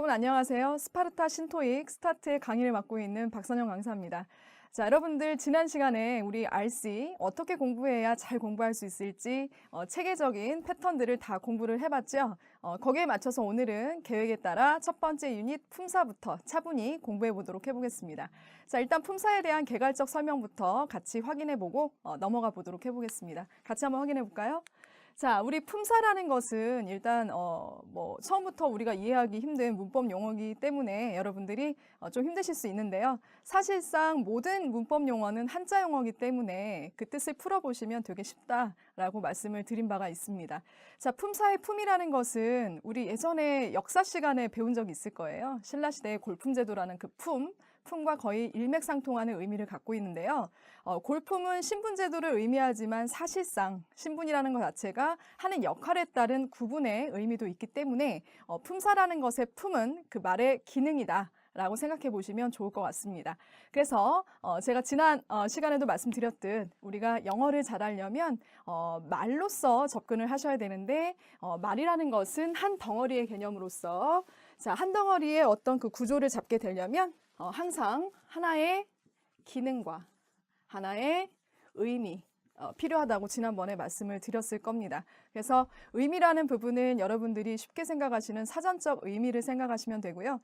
여러분 안녕하세요. 스파르타 신토익 스타트의 강의를 맡고 있는 박선영 강사입니다. 자, 여러분들 지난 시간에 우리 RC 어떻게 공부해야 잘 공부할 수 있을지 체계적인 패턴들을 다 공부를 해봤죠. 거기에 맞춰서 오늘은 계획에 따라 첫 번째 유닛 품사부터 차분히 공부해 보도록 해보겠습니다. 자, 일단 품사에 대한 개괄적 설명부터 같이 확인해보고 넘어가 보도록 해보겠습니다. 같이 한번 확인해 볼까요? 자, 우리 품사라는 것은 일단 처음부터 우리가 이해하기 힘든 문법 용어이기 때문에 여러분들이 좀 힘드실 수 있는데요. 사실상 모든 문법 용어는 한자 용어이기 때문에 그 뜻을 풀어보시면 되게 쉽다라고 말씀을 드린 바가 있습니다. 자, 품사의 품이라는 것은 우리 예전에 역사 시간에 배운 적이 있을 거예요. 신라시대의 골품제도라는 그 품과 거의 일맥상통하는 의미를 갖고 있는데요. 골품은 신분제도를 의미하지만 사실상 신분이라는 것 자체가 하는 역할에 따른 구분의 의미도 있기 때문에 품사라는 것의 품은 그 말의 기능이다 라고 생각해 보시면 좋을 것 같습니다. 그래서 제가 지난 시간에도 말씀드렸듯 우리가 영어를 잘하려면 말로써 접근을 하셔야 되는데 말이라는 것은 한 덩어리의 개념으로서 자, 한 덩어리의 어떤 그 구조를 잡게 되려면 항상 하나의 기능과 하나의 의미 필요하다고 지난번에 말씀을 드렸을 겁니다. 그래서 의미라는 부분은 여러분들이 쉽게 생각하시는 사전적 의미를 생각하시면 되고요.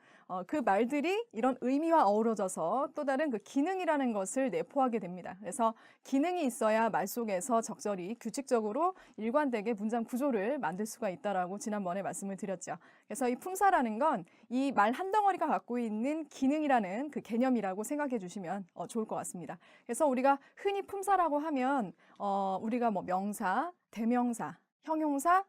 그 말들이 이런 의미와 어우러져서 또 다른 그 기능이라는 것을 내포하게 됩니다. 그래서 기능이 있어야 말 속에서 적절히 규칙적으로 일관되게 문장 구조를 만들 수가 있다라고 지난번에 말씀을 드렸죠. 그래서 이 품사라는 건 이 말 한 덩어리가 갖고 있는 기능이라는 그 개념이라고 생각해 주시면 좋을 것 같습니다. 그래서 우리가 흔히 품사라고 하면 우리가 명사, 대명사, 형용사,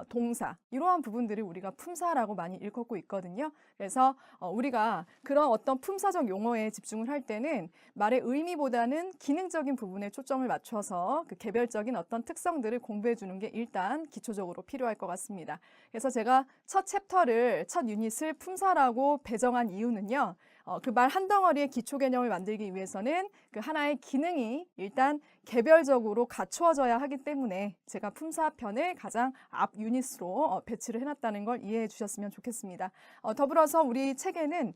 동사 이러한 부분들을 우리가 품사라고 많이 일컫고 있거든요. 그래서 우리가 그런 어떤 품사적 용어에 집중을 할 때는 말의 의미보다는 기능적인 부분에 초점을 맞춰서 그 개별적인 어떤 특성들을 공부해 주는 게 일단 기초적으로 필요할 것 같습니다. 그래서 제가 첫 유닛을 품사라고 배정한 이유는요. 그 말 한 덩어리의 기초 개념을 만들기 위해서는 그 하나의 기능이 일단 개별적으로 갖추어져야 하기 때문에 제가 품사편을 가장 앞 유닛으로 배치를 해놨다는 걸 이해해 주셨으면 좋겠습니다. 더불어서 우리 책에는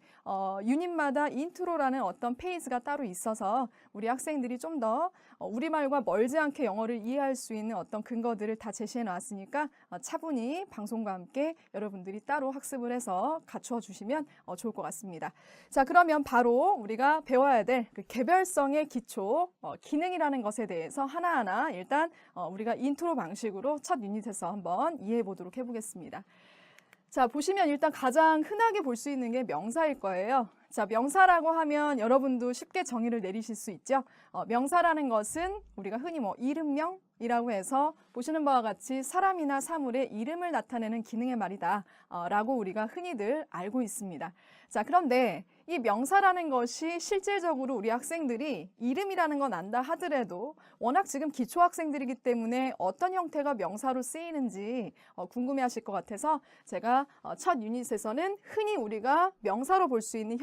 유닛마다 인트로라는 어떤 페이지가 따로 있어서 우리 학생들이 좀 더 우리말과 멀지 않게 영어를 이해할 수 있는 어떤 근거들을 다 제시해 놨으니까 차분히 방송과 함께 여러분들이 따로 학습을 해서 갖추어 주시면 좋을 것 같습니다. 자, 그러면 바로 우리가 배워야 될 그 개별성의 기초, 기능이라는 것에 대해서 하나하나 일단 우리가 인트로 방식으로 첫 유닛에서 한번 이해해 보도록 해보겠습니다. 자, 보시면 일단 가장 흔하게 볼 수 있는 게 명사일 거예요. 자, 명사라고 하면 여러분도 쉽게 정의를 내리실 수 있죠. 명사라는 것은 우리가 흔히 이름명이라고 해서 보시는 바와 같이 사람이나 사물의 이름을 나타내는 기능의 말이다 라고 우리가 흔히들 알고 있습니다. 자, 그런데 이 명사라는 것이 실질적으로 우리 학생들이 이름이라는 건 안다 하더라도 워낙 지금 기초 학생들이기 때문에 어떤 형태가 명사로 쓰이는지 궁금해하실 것 같아서 제가 첫 유닛에서는 흔히 우리가 명사로 볼 수 있는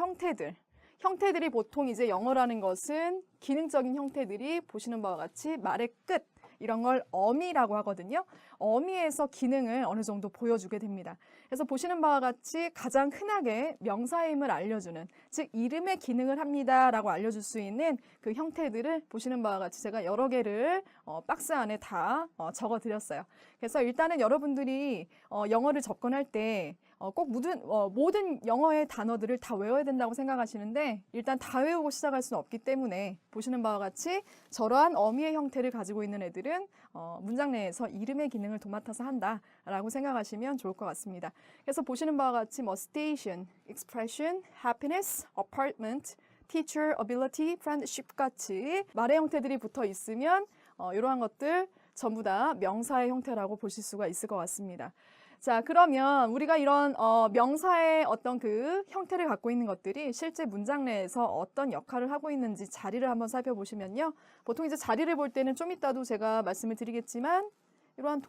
형태들이 보통 이제 영어라는 것은 기능적인 형태들이 보시는 바와 같이 말의 끝 이런 걸 어미라고 하거든요. 어미에서 기능을 어느 정도 보여주게 됩니다. 그래서 보시는 바와 같이 가장 흔하게 명사의 힘을 알려주는, 즉 이름의 기능을 합니다라고 알려줄 수 있는 그 형태들을 보시는 바와 같이 제가 여러 개를 박스 안에 다 적어드렸어요. 그래서 일단은 여러분들이 영어를 접근할 때 꼭 모든 영어의 단어들을 다 외워야 된다고 생각하시는데 일단 다 외우고 시작할 수는 없기 때문에 보시는 바와 같이 저러한 어미의 형태를 가지고 있는 애들은 문장 내에서 이름의 기능을 도맡아서 한다라고 생각하시면 좋을 것 같습니다. 그래서 보시는 바와 같이 station, expression, happiness, apartment, teacher, ability, friendship 같이 말의 형태들이 붙어 있으면 이러한 것들 전부 다 명사의 형태라고 보실 수가 있을 것 같습니다. 자, 그러면 우리가 이런 명사의 어떤 그 형태를 갖고 있는 것들이 실제 문장 내에서 어떤 역할을 하고 있는지 자리를 한번 살펴보시면요. 보통 이제 자리를 볼 때는 좀 이따도 제가 말씀을 드리겠지만 이러한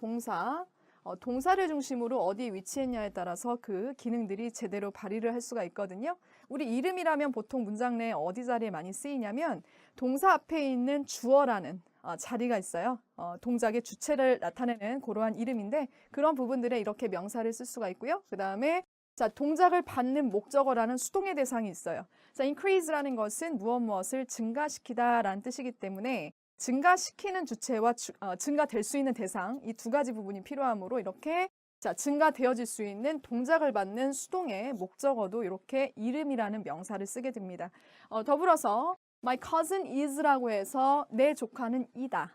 동사를 중심으로 어디에 위치했냐에 따라서 그 기능들이 제대로 발휘를 할 수가 있거든요. 우리 이름이라면 보통 문장 내에 어디 자리에 많이 쓰이냐면 동사 앞에 있는 주어라는 자리가 있어요. 동작의 주체를 나타내는 그러한 이름인데 그런 부분들에 이렇게 명사를 쓸 수가 있고요. 그 다음에 자, 동작을 받는 목적어라는 수동의 대상이 있어요. 자, increase라는 것은 무엇을 증가시키다라는 뜻이기 때문에 증가시키는 주체와 증가될 수 있는 대상, 이 두 가지 부분이 필요하므로 이렇게 자, 증가되어질 수 있는 동작을 받는 수동의 목적어도 이렇게 이름이라는 명사를 쓰게 됩니다. 더불어서 my cousin is라고 해서 내 조카는 이다.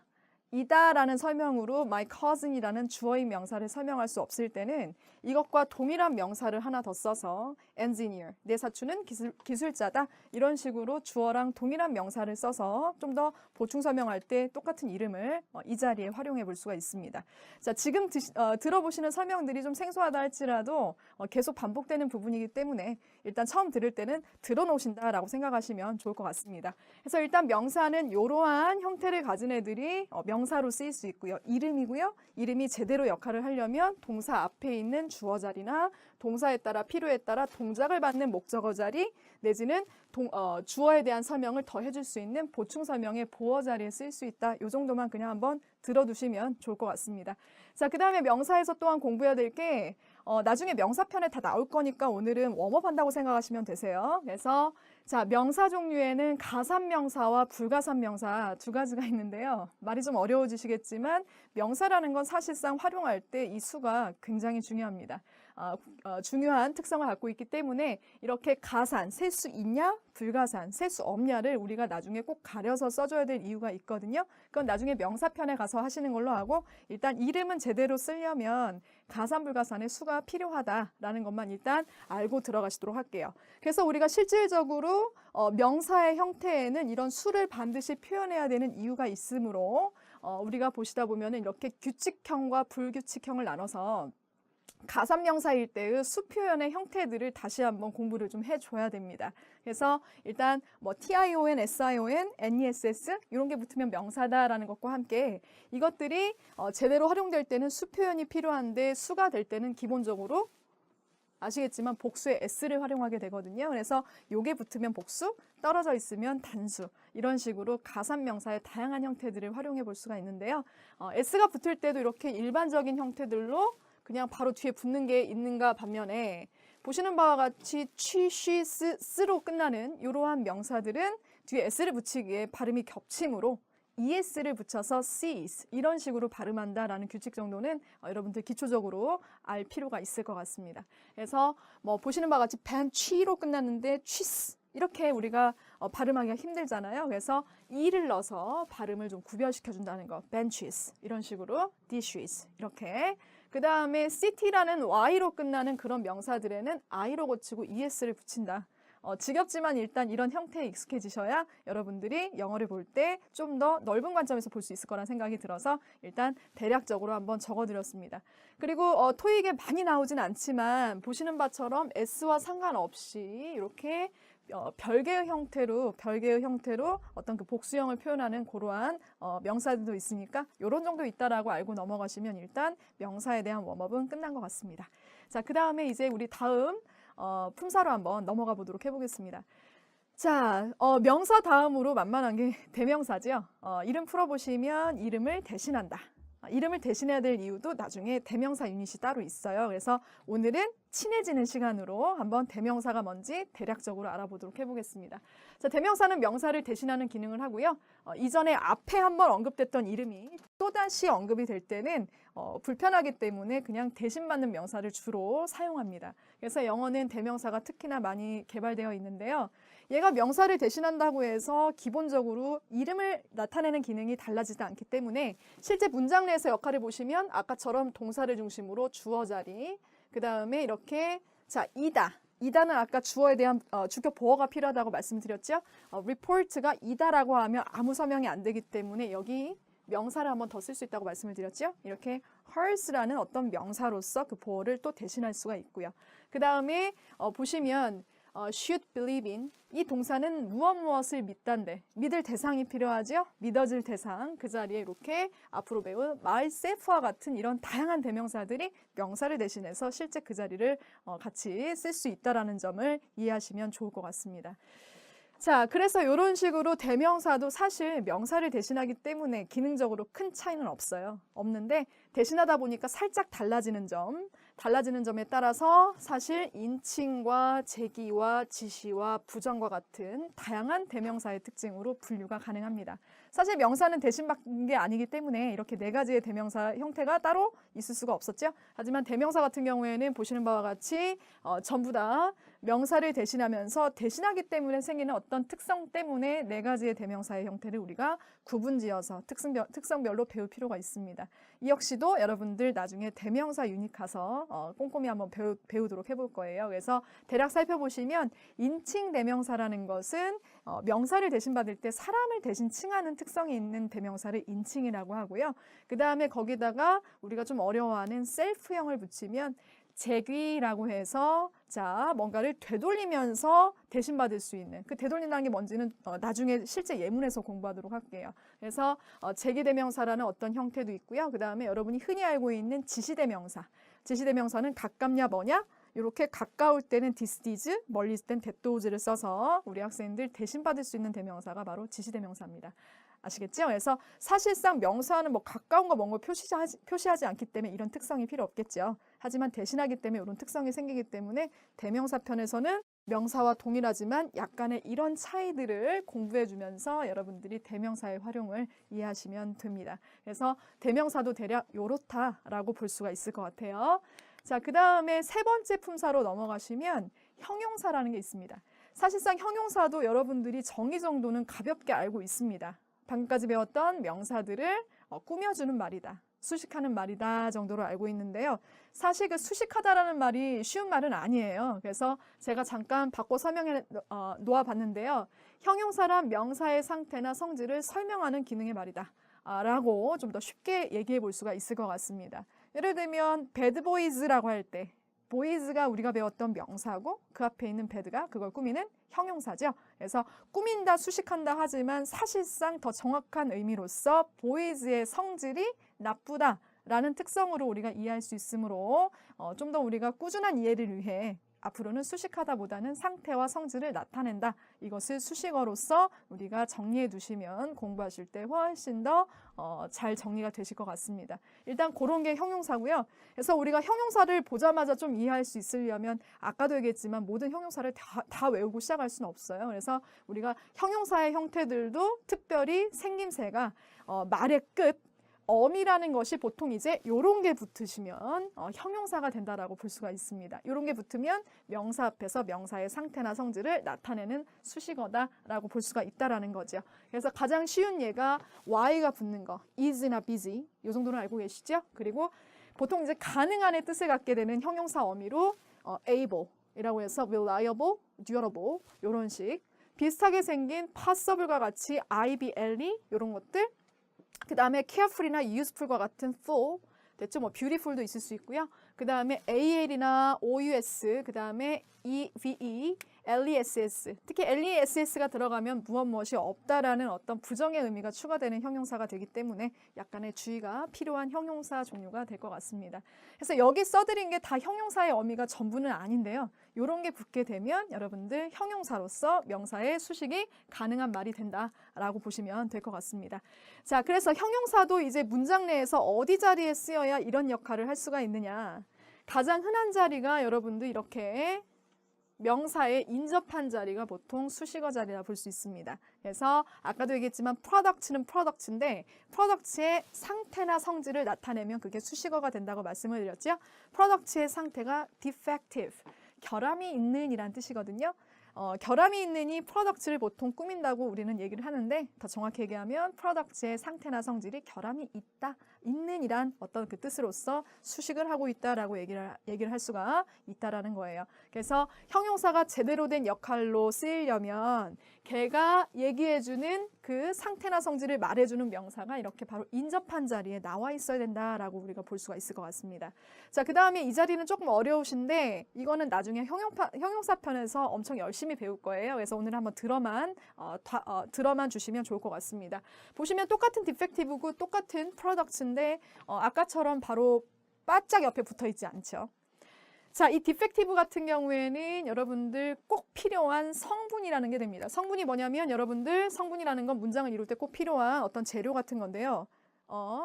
이다라는 설명으로 my cousin이라는 주어인 명사를 설명할 수 없을 때는 이것과 동일한 명사를 하나 더 써서 engineer, 내 사촌은 기술자다. 이런 식으로 주어랑 동일한 명사를 써서 좀 더 보충 설명할 때 똑같은 이름을 이 자리에 활용해 볼 수가 있습니다. 자, 지금 들어보시는 설명들이 좀 생소하다 할지라도 계속 반복되는 부분이기 때문에 일단 처음 들을 때는 들어놓으신다라고 생각하시면 좋을 것 같습니다. 그래서 일단 명사는 이러한 형태를 가진 애들이 명사로 쓰일 수 있고요. 이름이고요. 이름이 제대로 역할을 하려면 동사 앞에 있는 주어 자리나 동사에 따라 필요에 따라 동작을 받는 목적어 자리 내지는 주어에 대한 설명을 더 해줄 수 있는 보충 설명의 보어 자리에 쓸 수 있다. 이 정도만 그냥 한번 들어두시면 좋을 것 같습니다. 자, 그 다음에 명사에서 또한 공부해야 될 게 나중에 명사편에 다 나올 거니까 오늘은 웜업 한다고 생각하시면 되세요. 그래서 자, 명사 종류에는 가산명사와 불가산명사 두 가지가 있는데요. 말이 좀 어려워지시겠지만 명사라는 건 사실상 활용할 때 이 수가 굉장히 중요합니다. 중요한 특성을 갖고 있기 때문에 이렇게 가산, 셀 수 있냐, 불가산, 셀 수 없냐를 우리가 나중에 꼭 가려서 써줘야 될 이유가 있거든요. 그건 나중에 명사편에 가서 하시는 걸로 하고 일단 이름은 제대로 쓰려면 가산, 불가산의 수가 필요하다라는 것만 일단 알고 들어가시도록 할게요. 그래서 우리가 실질적으로 명사의 형태에는 이런 수를 반드시 표현해야 되는 이유가 있으므로 우리가 보시다 보면 이렇게 규칙형과 불규칙형을 나눠서 가산명사일 때의 수 표현의 형태들을 다시 한번 공부를 좀 해줘야 됩니다. 그래서 일단 뭐 tion, sion, ness 이런 게 붙으면 명사다라는 것과 함께 이것들이 제대로 활용될 때는 수 표현이 필요한데 수가 될 때는 기본적으로 아시겠지만 복수의 s를 활용하게 되거든요. 그래서 요게 붙으면 복수, 떨어져 있으면 단수 이런 식으로 가산명사의 다양한 형태들을 활용해 볼 수가 있는데요. s가 붙을 때도 이렇게 일반적인 형태들로 그냥 바로 뒤에 붙는 게 있는가 반면에 보시는 바와 같이 취, 쉬, 스로 끝나는 이러한 명사들은 뒤에 s를 붙이기에 발음이 겹침으로 es를 붙여서 sees 이런 식으로 발음한다라는 규칙 정도는 여러분들 기초적으로 알 필요가 있을 것 같습니다. 그래서 뭐 보시는 바와 같이 bench로 끝났는데 cheese 이렇게 우리가 발음하기가 힘들잖아요. 그래서 e를 넣어서 발음을 좀 구별시켜 준다는 거. benches 이런 식으로 dishes 이렇게 그 다음에 city라는 y로 끝나는 그런 명사들에는 i로 고치고 es를 붙인다. 지겹지만 일단 이런 형태에 익숙해지셔야 여러분들이 영어를 볼 때 좀 더 넓은 관점에서 볼 수 있을 거란 생각이 들어서 일단 대략적으로 한번 적어드렸습니다. 그리고 토익에 많이 나오진 않지만 보시는 바처럼 s와 상관없이 이렇게 별개의 형태로 어떤 그 복수형을 표현하는 그러한 명사들도 있으니까 이런 정도 있다라고 알고 넘어가시면 일단 명사에 대한 웜업은 끝난 것 같습니다. 자, 그 다음에 이제 우리 다음 품사로 한번 넘어가 보도록 해보겠습니다. 자, 명사 다음으로 만만한 게 대명사죠. 이름 풀어보시면 이름을 대신한다. 이름을 대신해야 될 이유도 나중에 대명사 유닛이 따로 있어요. 그래서 오늘은 친해지는 시간으로 한번 대명사가 뭔지 대략적으로 알아보도록 해보겠습니다. 자, 대명사는 명사를 대신하는 기능을 하고요. 이전에 앞에 한번 언급됐던 이름이 또다시 언급이 될 때는 불편하기 때문에 그냥 대신받는 명사를 주로 사용합니다. 그래서 영어는 대명사가 특히나 많이 개발되어 있는데요. 얘가 명사를 대신한다고 해서 기본적으로 이름을 나타내는 기능이 달라지지 않기 때문에 실제 문장 내에서 역할을 보시면 아까처럼 동사를 중심으로 주어 자리, 그 다음에 이렇게 자 이다는 아까 주어에 대한 주격 보어가 필요하다고 말씀드렸죠. report가 이다라고 하면 아무 설명이 안 되기 때문에 여기 명사를 한번 더 쓸 수 있다고 말씀을 드렸죠. 이렇게 hers라는 어떤 명사로서 그 보어를 또 대신할 수가 있고요. 그 다음에 보시면 should believe in 이 동사는 무엇을 믿단데 믿을 대상이 필요하죠. 믿어질 대상 그 자리에 이렇게 앞으로 배운 myself와 같은 이런 다양한 대명사들이 명사를 대신해서 실제 그 자리를 같이 쓸 수 있다라는 점을 이해하시면 좋을 것 같습니다. 자, 그래서 이런 식으로 대명사도 사실 명사를 대신하기 때문에 기능적으로 큰 차이는 없는데 대신하다 보니까 살짝 달라지는 점, 달라지는 점에 따라서 사실 인칭과 제기와 지시와 부정과 같은 다양한 대명사의 특징으로 분류가 가능합니다. 사실 명사는 대신받은 게 아니기 때문에 이렇게 네 가지의 대명사 형태가 따로 있을 수가 없었죠. 하지만 대명사 같은 경우에는 보시는 바와 같이 전부 다 명사를 대신하면서 대신하기 때문에 생기는 어떤 특성 때문에 네 가지의 대명사의 형태를 우리가 구분지어서 특성별로 배울 필요가 있습니다. 이 역시도 여러분들 나중에 대명사 유닛 가서 꼼꼼히 한번 배우도록 해볼 거예요. 그래서 대략 살펴보시면 인칭 대명사라는 것은 명사를 대신받을 때 사람을 대신 칭하는 특성이 있는 대명사를 인칭이라고 하고요. 그 다음에 거기다가 우리가 좀 어려워하는 셀프형을 붙이면 제기라고 해서 자 뭔가를 되돌리면서 대신받을 수 있는 그 되돌린다는 게 뭔지는 나중에 실제 예문에서 공부하도록 할게요. 그래서 제기대명사라는 어떤 형태도 있고요. 그 다음에 여러분이 흔히 알고 있는 지시대명사. 지시대명사는 가깝냐 뭐냐? 이렇게 가까울 때는 디스티즈, 멀리 있을 땐 데도즈를 써서 우리 학생들 대신받을 수 있는 대명사가 바로 지시대명사입니다. 아시겠죠? 그래서 사실상 명사는 뭐 가까운 거 먼 거 표시하지 않기 때문에 이런 특성이 필요 없겠죠. 하지만 대신하기 때문에 이런 특성이 생기기 때문에 대명사 편에서는 명사와 동일하지만 약간의 이런 차이들을 공부해주면서 여러분들이 대명사의 활용을 이해하시면 됩니다. 그래서 대명사도 대략 요렇다라고 볼 수가 있을 것 같아요. 자, 그 다음에 세 번째 품사로 넘어가시면 형용사라는 게 있습니다. 사실상 형용사도 여러분들이 정의 정도는 가볍게 알고 있습니다. 방금까지 배웠던 명사들을 꾸며주는 말이다. 수식하는 말이다 정도로 알고 있는데요. 사실 그 수식하다라는 말이 쉬운 말은 아니에요. 그래서 제가 잠깐 바꿔 설명해 놓아봤는데요. 형용사란 명사의 상태나 성질을 설명하는 기능의 말이다. 라고 좀 더 쉽게 얘기해 볼 수가 있을 것 같습니다. 예를 들면 bad boys라고 할 때 boys가 우리가 배웠던 명사고 그 앞에 있는 bad가 그걸 꾸미는 형용사죠. 그래서 꾸민다, 수식한다 하지만 사실상 더 정확한 의미로서 boys의 성질이 나쁘다라는 특성으로 우리가 이해할 수 있으므로 좀 더 우리가 꾸준한 이해를 위해 앞으로는 수식하다보다는 상태와 성질을 나타낸다. 이것을 수식어로서 우리가 정리해 두시면 공부하실 때 훨씬 더 잘 정리가 되실 것 같습니다. 일단 그런 게 형용사고요. 그래서 우리가 형용사를 보자마자 좀 이해할 수 있으려면 아까도 얘기했지만 모든 형용사를 다 외우고 시작할 수는 없어요. 그래서 우리가 형용사의 형태들도 특별히 생김새가 말의 끝, 엄이라는 것이 보통 이제 요런 게 붙으시면 형용사가 된다라고 볼 수가 있습니다. 요런 게 붙으면 명사 앞에서 명사의 상태나 성질을 나타내는 수식어다라고 볼 수가 있다라는 거죠. 그래서 가장 쉬운 예가 y가 붙는 거, is나 busy 요 정도는 알고 계시죠? 그리고 보통 이제 가능한의 뜻을 갖게 되는 형용사 어미로 able 이라고 해서 reliable, durable 요런 식 비슷하게 생긴 possible과 같이 IBLE 요런 것들 그 다음에 careful이나 useful과 같은 full, 됐죠? 뭐 beautiful도 있을 수 있고요. 그 다음에 AL이나 OUS, 그 다음에 EVE, LESS. 특히 LESS가 들어가면 무엇이 없다라는 어떤 부정의 의미가 추가되는 형용사가 되기 때문에 약간의 주의가 필요한 형용사 종류가 될 것 같습니다. 그래서 여기 써드린 게 다 형용사의 어미가 전부는 아닌데요. 이런 게 붙게 되면 여러분들 형용사로서 명사의 수식이 가능한 말이 된다라고 보시면 될 것 같습니다. 자, 그래서 형용사도 이제 문장 내에서 어디 자리에 쓰여야 이런 역할을 할 수가 있느냐. 가장 흔한 자리가 여러분들 이렇게 명사에 인접한 자리가 보통 수식어 자리라 볼 수 있습니다. 그래서 아까도 얘기했지만 product는 product인데 product의 상태나 성질을 나타내면 그게 수식어가 된다고 말씀을 드렸죠. product의 상태가 defective, 결함이 있는 이란 뜻이거든요. 결함이 있느니 프로덕트를 보통 꾸민다고 우리는 얘기를 하는데 더 정확히 얘기하면 프로덕트의 상태나 성질이 결함이 있는 이란 어떤 그 뜻으로서 수식을 하고 있다라고 얘기를 할 수가 있다라는 거예요. 그래서 형용사가 제대로 된 역할로 쓰이려면 걔가 얘기해주는 그 상태나 성질을 말해주는 명사가 이렇게 바로 인접한 자리에 나와 있어야 된다라고 우리가 볼 수가 있을 것 같습니다. 자, 그 다음에 이 자리는 조금 어려우신데 이거는 나중에 형용사 편에서 엄청 열심히 배울 거예요. 그래서 오늘 한번 들어만 주시면 좋을 것 같습니다. 보시면 똑같은 디펙티브고 똑같은 프로덕트인데 아까처럼 바로 바짝 옆에 붙어 있지 않죠. 자, 이 디펙티브 같은 경우에는 여러분들 꼭 필요한 성분이라는 게 됩니다. 성분이 뭐냐면 여러분들 성분이라는 건 문장을 이룰 때 꼭 필요한 어떤 재료 같은 건데요.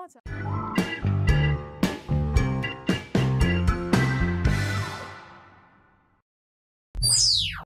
자.